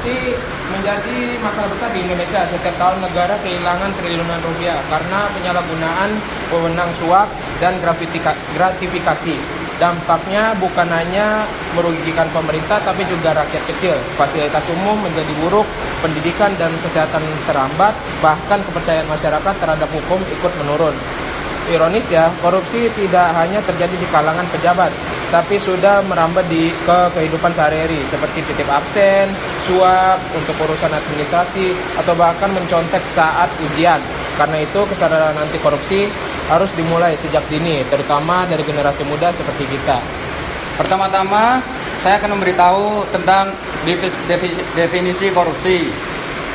Korupsi menjadi masalah besar di Indonesia. Setiap tahun negara kehilangan triliunan rupiah karena penyalahgunaan wewenang suap dan gratifikasi. Dampaknya bukan hanya merugikan pemerintah tapi juga rakyat kecil. Fasilitas umum menjadi buruk, pendidikan dan kesehatan terhambat, bahkan kepercayaan masyarakat terhadap hukum ikut menurun. Ironis ya, korupsi tidak hanya terjadi di kalangan pejabat, tapi sudah merambat ke kehidupan sehari-hari seperti titip absen, suap untuk urusan administrasi, atau bahkan mencontek saat ujian. Karena itu kesadaran anti korupsi harus dimulai sejak dini, terutama dari generasi muda seperti kita. Pertama-tama, saya akan memberitahu tentang definisi korupsi.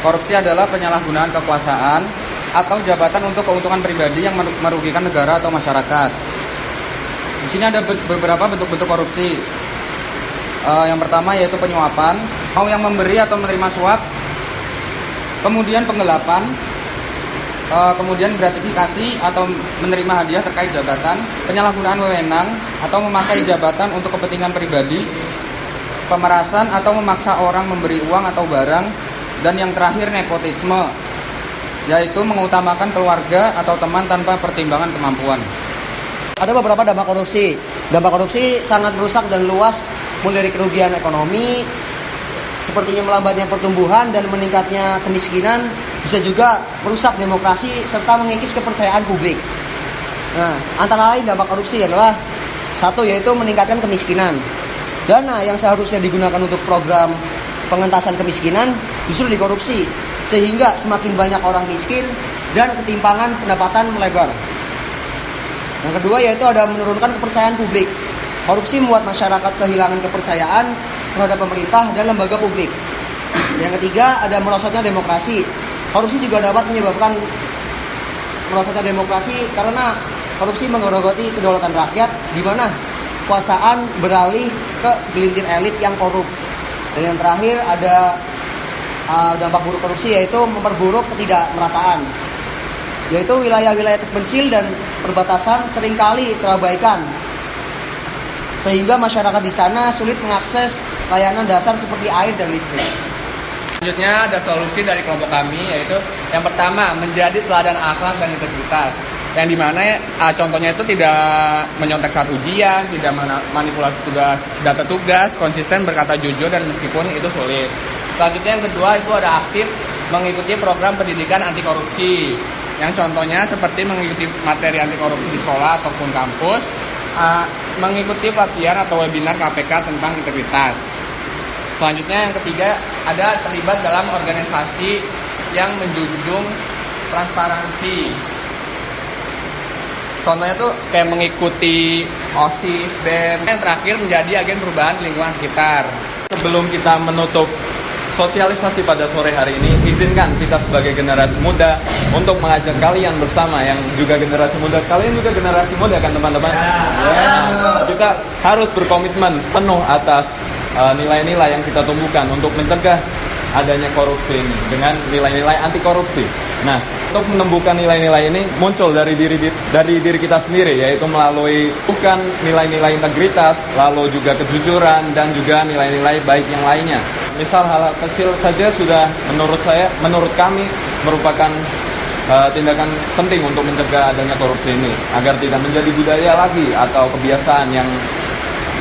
Korupsi adalah penyalahgunaan kekuasaan atau jabatan untuk keuntungan pribadi yang merugikan negara atau masyarakat. Di sini ada beberapa bentuk-bentuk korupsi. Yang pertama yaitu penyuapan, mau yang memberi atau menerima suap, kemudian penggelapan, kemudian gratifikasi atau menerima hadiah terkait jabatan, penyalahgunaan wewenang atau memakai jabatan untuk kepentingan pribadi, pemerasan atau memaksa orang memberi uang atau barang, dan yang terakhir nepotisme, yaitu mengutamakan keluarga atau teman tanpa pertimbangan kemampuan. Ada beberapa dampak korupsi. Dampak korupsi sangat merusak dan luas, mulai dari kerugian ekonomi, sepertinya melambatnya pertumbuhan dan meningkatnya kemiskinan, bisa juga merusak demokrasi serta mengikis kepercayaan publik. Nah, antara lain dampak korupsi adalah satu, yaitu meningkatkan kemiskinan. Dana yang seharusnya digunakan untuk program pengentasan kemiskinan justru dikorupsi, sehingga semakin banyak orang miskin dan ketimpangan pendapatan melebar. Yang kedua yaitu ada menurunkan kepercayaan publik. Korupsi membuat masyarakat kehilangan kepercayaan terhadap pemerintah dan lembaga publik. Yang ketiga ada merosotnya demokrasi. Korupsi juga dapat menyebabkan merosotnya demokrasi karena korupsi menggerogoti kedaulatan rakyat, di mana kekuasaan beralih ke segelintir elit yang korup. Dan yang terakhir ada dampak buruk korupsi yaitu memperburuk ketidakmerataan, yaitu wilayah-wilayah terpencil dan perbatasan seringkali terabaikan, sehingga masyarakat di sana sulit mengakses layanan dasar seperti air dan listrik. Selanjutnya ada solusi dari kelompok kami, yaitu yang pertama menjadi teladan akhlak dan integritas, yang dimana contohnya itu tidak menyontek saat ujian, tidak manipulasi data tugas, konsisten berkata jujur dan meskipun itu sulit. Selanjutnya yang kedua itu ada aktif mengikuti program pendidikan anti korupsi, yang contohnya seperti mengikuti materi anti korupsi di sekolah ataupun kampus, mengikuti pelatihan atau webinar KPK tentang integritas. Selanjutnya yang ketiga ada terlibat dalam organisasi yang menjunjung transparansi. Contohnya tuh kayak mengikuti OSIS, BEM. Yang terakhir menjadi agen perubahan lingkungan sekitar. Sebelum kita menutup sosialisasi pada sore hari ini, izinkan kita sebagai generasi muda untuk mengajak kalian bersama yang juga generasi muda. Kalian juga generasi muda kan teman-teman? Kita harus berkomitmen penuh atas nilai-nilai yang kita tumbuhkan untuk mencegah adanya korupsi ini dengan nilai-nilai anti korupsi. Nah, untuk menumbuhkan nilai-nilai ini muncul dari diri kita sendiri, yaitu melalui bukan nilai-nilai integritas, lalu juga kejujuran dan juga nilai-nilai baik yang lainnya. Misal hal kecil saja sudah menurut kami merupakan tindakan penting untuk mencegah adanya korupsi ini agar tidak menjadi budaya lagi atau kebiasaan yang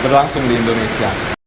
berlangsung di Indonesia.